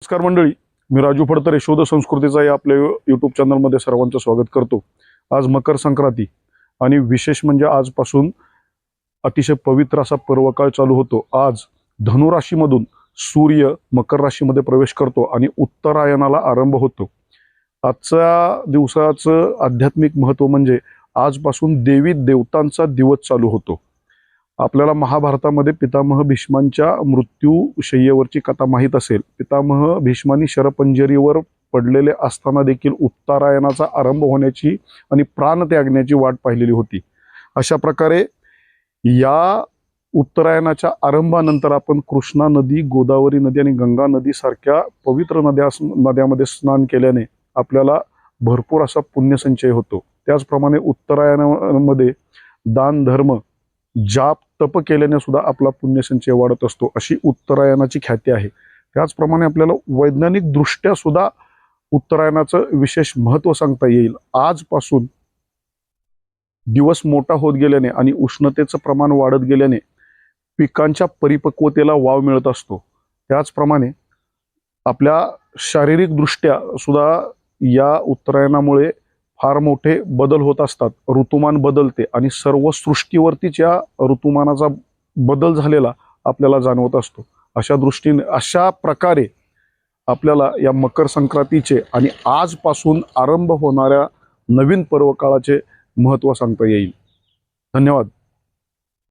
नमस्कार मंडळी, मी राजू फडतरे शोध संस्कृतीचा या आपल्या यूट्यूब चॅनलमध्ये सर्वांचं स्वागत करतो। आज मकर संक्रांती आणि विशेष म्हणजे आजपासून अतिशय पवित्र असा पर्वकाळ चालू होतो। आज धनु राशीमधून सूर्य मकर राशीमध्ये प्रवेश करतो आणि उत्तरायणाला आरंभ होतो। आजच्या दिवसाचं आध्यात्मिक महत्त्व म्हणजे आजपासून देवी देवतांचा दिवस चालू होतो। आपल्याला महाभारतामध्ये पितामह भीष्मांच्या मृत्यूशय्येवरची कथा माहीत असेल। पितामह भीष्मांनी शरपंजरीवर पडलेले असताना देखील उत्तरायणाचा आरंभ होण्याची आणि प्राण त्यागण्याची वाट पाहिलेली होती। अशा प्रकारे या उत्तरायणाच्या आरंभानंतर आपण कृष्णा नदी, गोदावरी नदी आणि गंगा नदी सारख्या पवित्र नद्यामध्ये स्नान केल्याने आपल्याला भरपूर असा पुण्यसंचय होतो। त्याचप्रमाणे उत्तरायणामध्ये दान धर्म जाप तप केल्याने सुद्धा आपला पुण्यसंचय वाढत असतो, अशी उत्तरायणाची ख्याती आहे। त्याचप्रमाणे आपल्याला वैज्ञानिक दृष्ट्या सुद्धा उत्तरायणाचं विशेष महत्त्व सांगता येईल। आजपासून दिवस मोठा होत गेल्याने आणि उष्णतेचं प्रमाण वाढत गेल्याने पिकांच्या परिपक्वतेला वाव मिळत असतो। त्याचप्रमाणे आपल्या शारीरिक दृष्ट्या सुद्धा या उत्तरायणामुळे फार मोठे बदल होत असतात। ऋतुमान बदलते आणि सर्व सृष्टीवरतीच या ऋतुमानाचा बदल झालेला आपल्याला जाणवत असतो। अशा प्रकारे आपल्याला या मकर संक्रांतीचे आणि आजपासून आरंभ होणाऱ्या नवीन पर्वकाळाचे महत्त्व सांगता येईल। धन्यवाद।